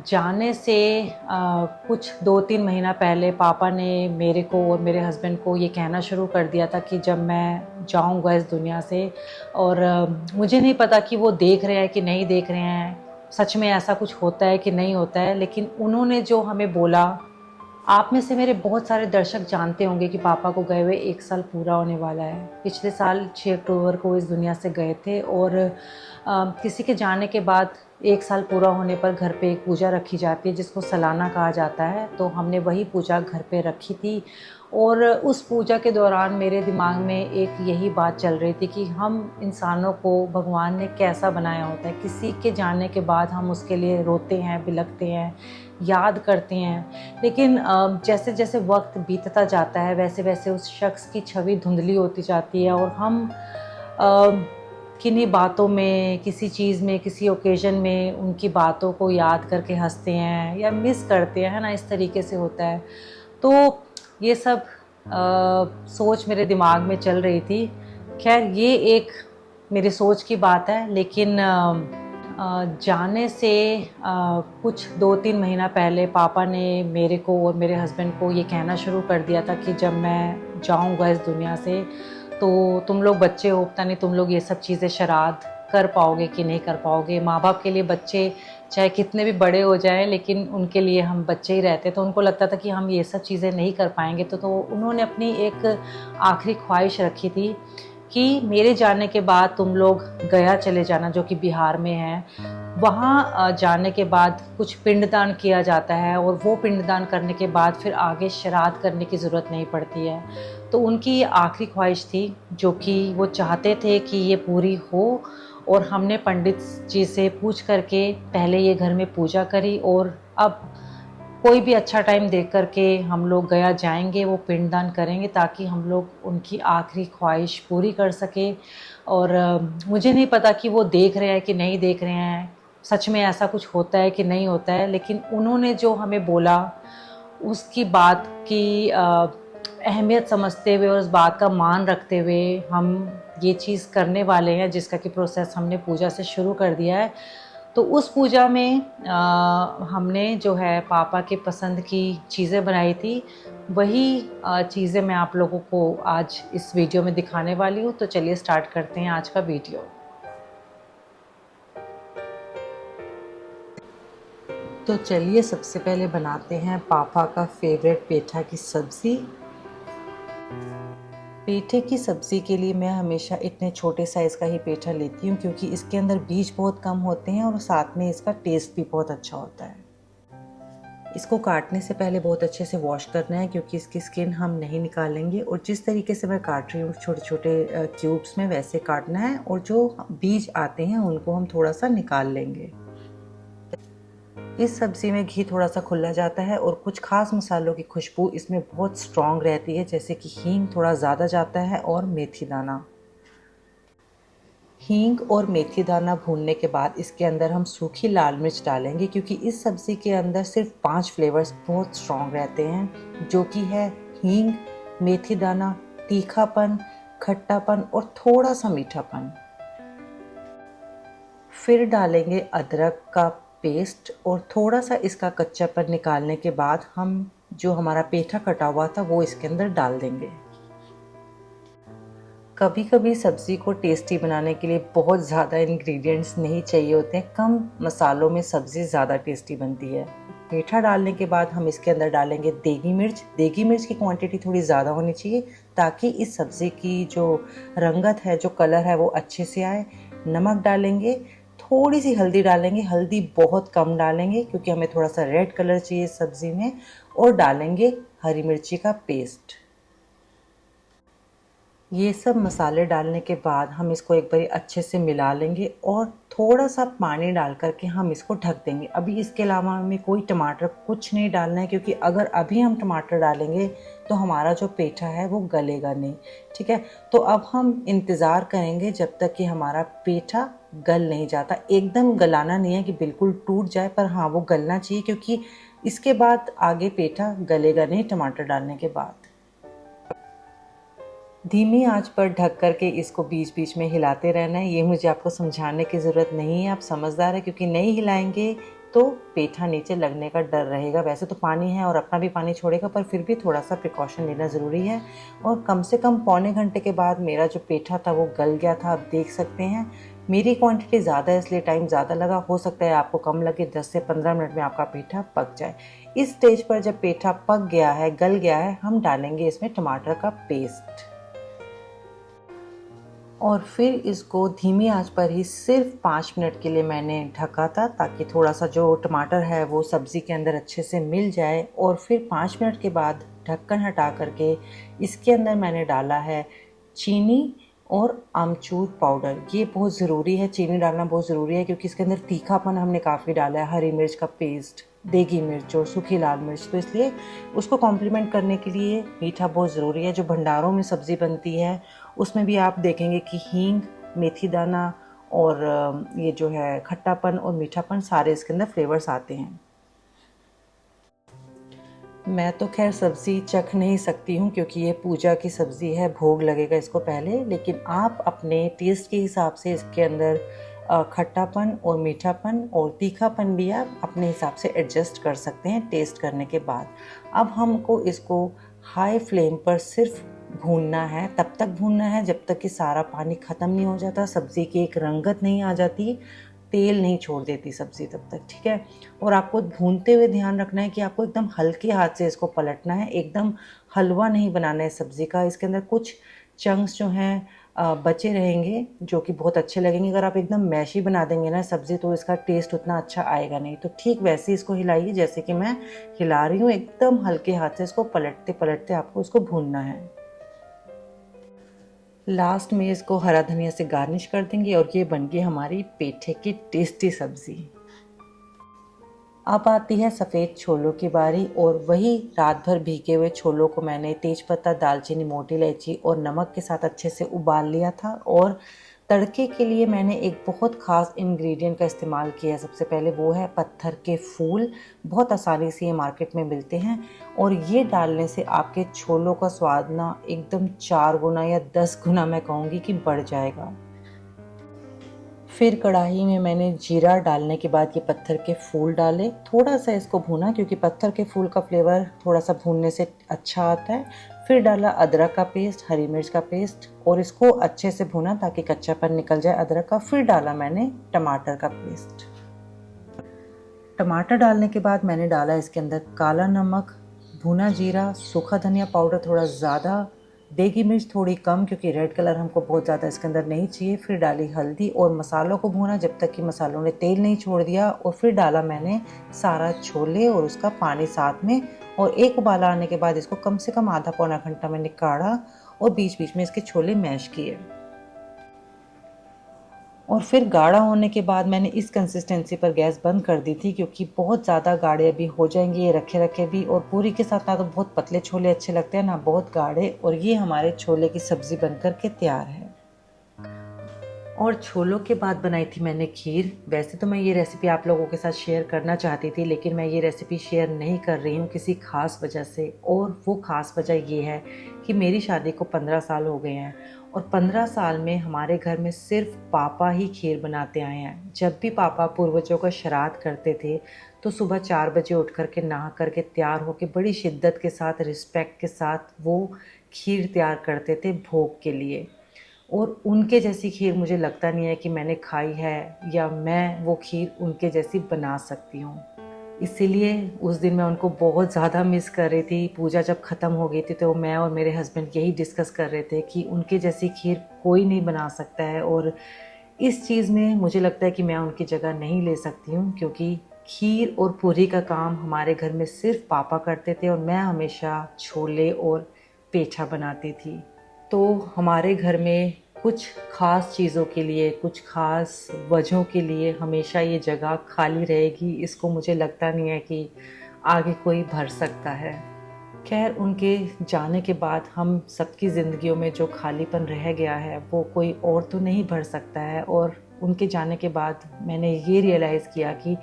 जाने से कुछ 2-3 महीना पहले पापा ने मेरे को और मेरे हस्बैंड को ये कहना शुरू कर दिया था कि जब मैं जाऊँगा इस दुनिया से और मुझे नहीं पता कि वो देख रहे हैं कि नहीं देख रहे हैं, सच में ऐसा कुछ होता है कि नहीं होता है। लेकिन उन्होंने जो हमें बोला, आप में से मेरे बहुत सारे दर्शक जानते होंगे कि पापा को गए हुए 1 साल पूरा होने वाला है। पिछले साल 6 अक्टूबर को इस दुनिया से गए थे और किसी के जाने के बाद 1 साल पूरा होने पर घर पे एक पूजा रखी जाती है जिसको सालाना कहा जाता है। तो हमने वही पूजा घर पे रखी थी और उस पूजा के दौरान मेरे दिमाग में एक यही बात चल रही थी कि हम इंसानों को भगवान ने कैसा बनाया होता है। किसी के जाने के बाद हम उसके लिए रोते हैं, बिलखते हैं, याद करते हैं। लेकिन जैसे जैसे वक्त बीतता जाता है वैसे वैसे उस शख्स की छवि धुंधली होती जाती है और हम किन्हीं बातों में, किसी चीज़ में, किसी ओकेज़न में उनकी बातों को याद करके हंसते हैं या मिस करते हैं, है ना? इस तरीके से होता है। तो ये सब सोच मेरे दिमाग में चल रही थी। खैर ये एक मेरी सोच की बात है, लेकिन जाने से कुछ 2-3 महीना पहले पापा ने मेरे को और मेरे हस्बैंड को ये कहना शुरू कर दिया था कि जब मैं जाऊंगा इस दुनिया से तो तुम लोग बच्चे हो, पता नहीं तुम लोग ये सब चीज़ें श्राद्ध कर पाओगे कि नहीं कर पाओगे। माँ बाप के लिए बच्चे चाहे कितने भी बड़े हो जाएं लेकिन उनके लिए हम बच्चे ही रहते। तो उनको लगता था कि हम ये सब चीज़ें नहीं कर पाएंगे। तो उन्होंने अपनी एक आखिरी ख्वाहिश रखी थी कि मेरे जाने के बाद तुम लोग गया चले जाना, जो कि बिहार में है। वहाँ जाने के बाद कुछ पिंडदान किया जाता है और वो पिंडदान करने के बाद फिर आगे श्राद्ध करने की ज़रूरत नहीं पड़ती है। तो उनकी ये आखिरी ख्वाहिश थी जो कि वो चाहते थे कि ये पूरी हो। और हमने पंडित जी से पूछ करके पहले ये घर में पूजा करी और अब कोई भी अच्छा टाइम देख कर के हम लोग गया जाएंगे, वो पिंडदान करेंगे ताकि हम लोग उनकी आखिरी ख्वाहिश पूरी कर सके। और मुझे नहीं पता कि वो देख रहे हैं कि नहीं देख रहे हैं, सच में ऐसा कुछ होता है कि नहीं होता है। लेकिन उन्होंने जो हमें बोला उसकी बात की अहमियत समझते हुए और उस बात का मान रखते हुए हम ये चीज़ करने वाले हैं, जिसका कि प्रोसेस हमने पूजा से शुरू कर दिया है। तो उस पूजा में हमने जो है पापा के पसंद की चीज़ें बनाई थी। वही चीज़ें मैं आप लोगों को आज इस वीडियो में दिखाने वाली हूँ। तो चलिए स्टार्ट करते हैं आज का वीडियो। तो चलिए सबसे पहले बनाते हैं पापा का फेवरेट पेठा की सब्ज़ी। पेठे की सब्ज़ी के लिए मैं हमेशा इतने छोटे साइज़ का ही पेठा लेती हूँ क्योंकि इसके अंदर बीज बहुत कम होते हैं और साथ में इसका टेस्ट भी बहुत अच्छा होता है। इसको काटने से पहले बहुत अच्छे से वॉश करना है क्योंकि इसकी स्किन हम नहीं निकालेंगे। और जिस तरीके से मैं काट रही हूँ छोटे छोटे क्यूब्स में, वैसे काटना है। और जो बीज आते हैं उनको हम थोड़ा सा निकाल लेंगे। इस सब्ज़ी में घी थोड़ा सा खुला जाता है और कुछ खास मसालों की खुशबू इसमें बहुत स्ट्रॉन्ग रहती है, जैसे कि हींग थोड़ा ज़्यादा जाता है और मेथी दाना। हींग और मेथी दाना भूनने के बाद इसके अंदर हम सूखी लाल मिर्च डालेंगे क्योंकि इस सब्ज़ी के अंदर सिर्फ 5 फ्लेवर्स बहुत स्ट्रॉन्ग रहते हैं, जो कि है हींग, मेथी दाना, तीखापन, खट्टापन और थोड़ा सा मीठापन। फिर डालेंगे अदरक का पेस्ट और थोड़ा सा इसका कच्चापन निकालने के बाद हम जो हमारा पेठा कटा हुआ था वो इसके अंदर डाल देंगे। कभी कभी सब्ज़ी को टेस्टी बनाने के लिए बहुत ज़्यादा इंग्रेडिएंट्स नहीं चाहिए होते हैं, कम मसालों में सब्ज़ी ज़्यादा टेस्टी बनती है। पेठा डालने के बाद हम इसके अंदर डालेंगे देगी मिर्च। देगी मिर्च की क्वांटिटी थोड़ी ज़्यादा होनी चाहिए ताकि इस सब्ज़ी की जो रंगत है, जो कलर है वो अच्छे से आए। नमक डालेंगे, थोड़ी सी हल्दी डालेंगे, हल्दी बहुत कम डालेंगे क्योंकि हमें थोड़ा सा रेड कलर चाहिए सब्ज़ी में। और डालेंगे हरी मिर्ची का पेस्ट। ये सब मसाले डालने के बाद हम इसको एक बार अच्छे से मिला लेंगे और थोड़ा सा पानी डाल करके हम इसको ढक देंगे। अभी इसके अलावा हमें कोई टमाटर कुछ नहीं डालना है क्योंकि अगर अभी हम टमाटर डालेंगे तो हमारा जो पेठा है वो गलेगा नहीं। ठीक है, तो अब हम इंतज़ार करेंगे जब तक कि हमारा पेठा गल नहीं जाता। एकदम गलाना नहीं है कि बिल्कुल टूट जाए, पर हाँ वो गलना चाहिए क्योंकि इसके बाद आगे पेठा गलेगा नहीं टमाटर डालने के बाद। धीमी आंच पर ढक करके इसको बीच बीच में हिलाते रहना है। ये मुझे आपको समझाने की ज़रूरत नहीं है, आप समझदार है क्योंकि नहीं हिलाएंगे तो पेठा नीचे लगने का डर रहेगा। वैसे तो पानी है और अपना भी पानी छोड़ेगा, पर फिर भी थोड़ा सा प्रिकॉशन लेना ज़रूरी है। और कम से कम पौने घंटे के बाद मेरा जो पेठा था वो गल गया था, आप देख सकते हैं। मेरी क्वांटिटी ज़्यादा है इसलिए टाइम ज़्यादा लगा, हो सकता है आपको कम लगे। 10 से 15 मिनट में आपका पेठा पक जाए। इस स्टेज पर जब पेठा पक गया है, गल गया है, हम डालेंगे इसमें टमाटर का पेस्ट और फिर इसको धीमी आंच पर ही सिर्फ 5 मिनट के लिए मैंने ढका था, ताकि थोड़ा सा जो टमाटर है वो सब्ज़ी के अंदर अच्छे से मिल जाए। और फिर 5 मिनट के बाद ढक्कन हटा करके इसके अंदर मैंने डाला है चीनी और आमचूर पाउडर। ये बहुत ज़रूरी है, चीनी डालना बहुत ज़रूरी है, क्योंकि इसके अंदर तीखापन हमने काफ़ी डाला है, हरी मिर्च का पेस्ट, देगी मिर्च और सूखी लाल मिर्च, तो इसलिए उसको कॉम्प्लीमेंट करने के लिए मीठा बहुत ज़रूरी है। जो भंडारों में सब्ज़ी बनती है उसमें भी आप देखेंगे कि हींग, मेथी दाना और ये जो है खट्टापन और मीठापन, सारे इसके अंदर फ्लेवर्स आते हैं। मैं तो खैर सब्ज़ी चख नहीं सकती हूँ, क्योंकि ये पूजा की सब्ज़ी है, भोग लगेगा इसको पहले। लेकिन आप अपने टेस्ट के हिसाब से इसके अंदर खट्टापन और मीठापन और तीखापन भी आप अपने हिसाब से एडजस्ट कर सकते हैं टेस्ट करने के बाद। अब हमको इसको हाई फ्लेम पर सिर्फ भूनना है, तब तक भूनना है जब तक कि सारा पानी ख़त्म नहीं हो जाता, सब्ज़ी की एक रंगत नहीं आ जाती, तेल नहीं छोड़ देती सब्ज़ी तब तक, ठीक है। और आपको भूनते हुए ध्यान रखना है कि आपको एकदम हल्के हाथ से इसको पलटना है, एकदम हलवा नहीं बनाना है सब्ज़ी का। इसके अंदर कुछ चंक्स जो हैं बचे रहेंगे, जो कि बहुत अच्छे लगेंगे। अगर आप एकदम मैशी बना देंगे ना सब्ज़ी, तो इसका टेस्ट उतना अच्छा आएगा नहीं। तो ठीक वैसे इसको हिलाइए जैसे कि मैं हिला रही हूँ, एकदम हल्के हाथ से इसको पलटते पलटते आपको इसको भूनना है। लास्ट में इसको हरा धनिया से गार्निश कर देंगे और ये बन गई हमारी पेठे की टेस्टी सब्ज़ी। अब आती है सफ़ेद छोलों की बारी, और वही रात भर भीगे हुए छोलों को मैंने तेज़पत्ता, दालचीनी, मोटी इलायची और नमक के साथ अच्छे से उबाल लिया था। और तड़के के लिए मैंने एक बहुत ख़ास इंग्रेडिएंट का इस्तेमाल किया है। सबसे पहले वो है पत्थर के फूल, बहुत आसानी से ये मार्केट में मिलते हैं, और ये डालने से आपके छोलों का स्वाद ना एकदम 4 गुना या 10 गुना मैं कहूँगी कि बढ़ जाएगा। फिर कढ़ाई में मैंने जीरा डालने के बाद ये पत्थर के फूल डाले, थोड़ा सा इसको भूना, क्योंकि पत्थर के फूल का फ्लेवर थोड़ा सा भूनने से अच्छा आता है। फिर डाला अदरक का पेस्ट, हरी मिर्च का पेस्ट, और इसको अच्छे से भूना ताकि कच्चापन निकल जाए अदरक का। फिर डाला मैंने टमाटर का पेस्ट। टमाटर डालने के बाद मैंने डाला इसके अंदर काला नमक, भुना जीरा, सूखा धनिया पाउडर थोड़ा ज़्यादा, देगी मिर्च थोड़ी कम, क्योंकि रेड कलर हमको बहुत ज़्यादा इसके अंदर नहीं चाहिए। फिर डाली हल्दी और मसालों को भूना जब तक कि मसालों ने तेल नहीं छोड़ दिया। और फिर डाला मैंने सारा छोले और उसका पानी साथ में, और एक उबाला आने के बाद इसको कम से कम आधा पौना घंटा मैंने काढ़ा और बीच बीच में इसके छोले मैश किए। और फिर गाढ़ा होने के बाद मैंने इस कंसिस्टेंसी पर गैस बंद कर दी थी, क्योंकि बहुत ज़्यादा गाढ़े अभी हो जाएंगे ये रखे रखे भी। और पूरी के साथ ना तो बहुत पतले छोले अच्छे लगते हैं, ना बहुत गाढ़े। और ये हमारे छोले की सब्ज़ी बनकर के तैयार है। और छोलों के बाद बनाई थी मैंने खीर। वैसे तो मैं ये रेसिपी आप लोगों के साथ शेयर करना चाहती थी, लेकिन मैं ये रेसिपी शेयर नहीं कर रही हूँ किसी ख़ास वजह से। और वो ख़ास वजह ये है कि मेरी शादी को 15 साल हो गए हैं, और 15 साल में हमारे घर में सिर्फ पापा ही खीर बनाते आए हैं। जब भी पापा पूर्वजों का श्राद्ध करते थे तो सुबह 4 बजे उठ कर के नहा करके तैयार होकर बड़ी शिद्दत के साथ, रिस्पेक्ट के साथ वो खीर तैयार करते थे भोग के लिए। और उनके जैसी खीर मुझे लगता नहीं है कि मैंने खाई है, या मैं वो खीर उनके जैसी बना सकती हूँ। इसीलिए उस दिन मैं उनको बहुत ज़्यादा मिस कर रही थी। पूजा जब ख़त्म हो गई थी तो मैं और मेरे हस्बैंड यही डिस्कस कर रहे थे कि उनके जैसी खीर कोई नहीं बना सकता है। और इस चीज़ में मुझे लगता है कि मैं उनकी जगह नहीं ले सकती हूँ, क्योंकि खीर और पूरी का काम हमारे घर में सिर्फ पापा करते थे, और मैं हमेशा छोले और पेठा बनाती थी। तो हमारे घर में कुछ ख़ास चीज़ों के लिए, कुछ ख़ास वजहों के लिए हमेशा ये जगह खाली रहेगी। इसको मुझे लगता नहीं है कि आगे कोई भर सकता है। खैर, उनके जाने के बाद हम सबकी ज़िंदगियों में जो खालीपन रह गया है वो कोई और तो नहीं भर सकता है। और उनके जाने के बाद मैंने ये रियलाइज़ किया कि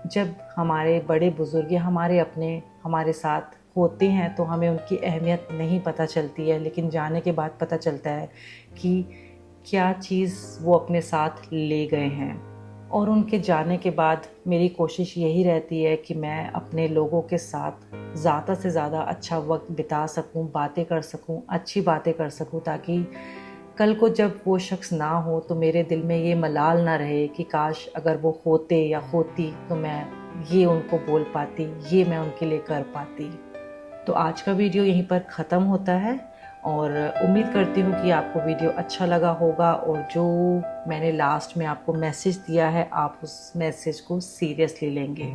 जब हमारे बड़े बुज़ुर्ग या हमारे अपने हमारे साथ होते हैं तो हमें उनकी अहमियत नहीं पता चलती है, लेकिन जाने के बाद पता चलता है कि क्या चीज़ वो अपने साथ ले गए हैं। और उनके जाने के बाद मेरी कोशिश यही रहती है कि मैं अपने लोगों के साथ ज़्यादा से ज़्यादा अच्छा वक्त बिता सकूं, बातें कर सकूं, अच्छी बातें कर सकूं, ताकि कल को जब वो शख्स ना हो तो मेरे दिल में ये मलाल ना रहे कि काश अगर वो होते या होती तो मैं ये उनको बोल पाती, ये मैं उनके लिए कर पाती। तो आज का वीडियो यहीं पर ख़त्म होता है और उम्मीद करती हूँ कि आपको वीडियो अच्छा लगा होगा और जो मैंने लास्ट में आपको मैसेज दिया है आप उस मैसेज को सीरियसली लेंगे।